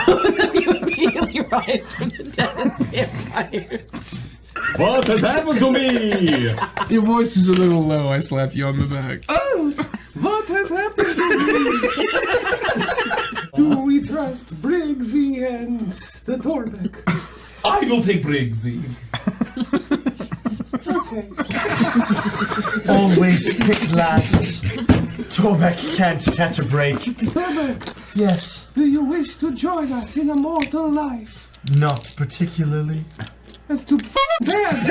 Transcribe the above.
Both of you immediately rise from the dead as vampires. What has happened to me? Your voice is a little low. I slap you on the back. Oh, what has happened to me? Do we trust Briggsy and the Torbeck? I will take Briggsy. Okay. Always pick last. Torbeck can't catch a break. Torbeck, Yes, do you wish to join us in a mortal life? not particularly. That's too bad.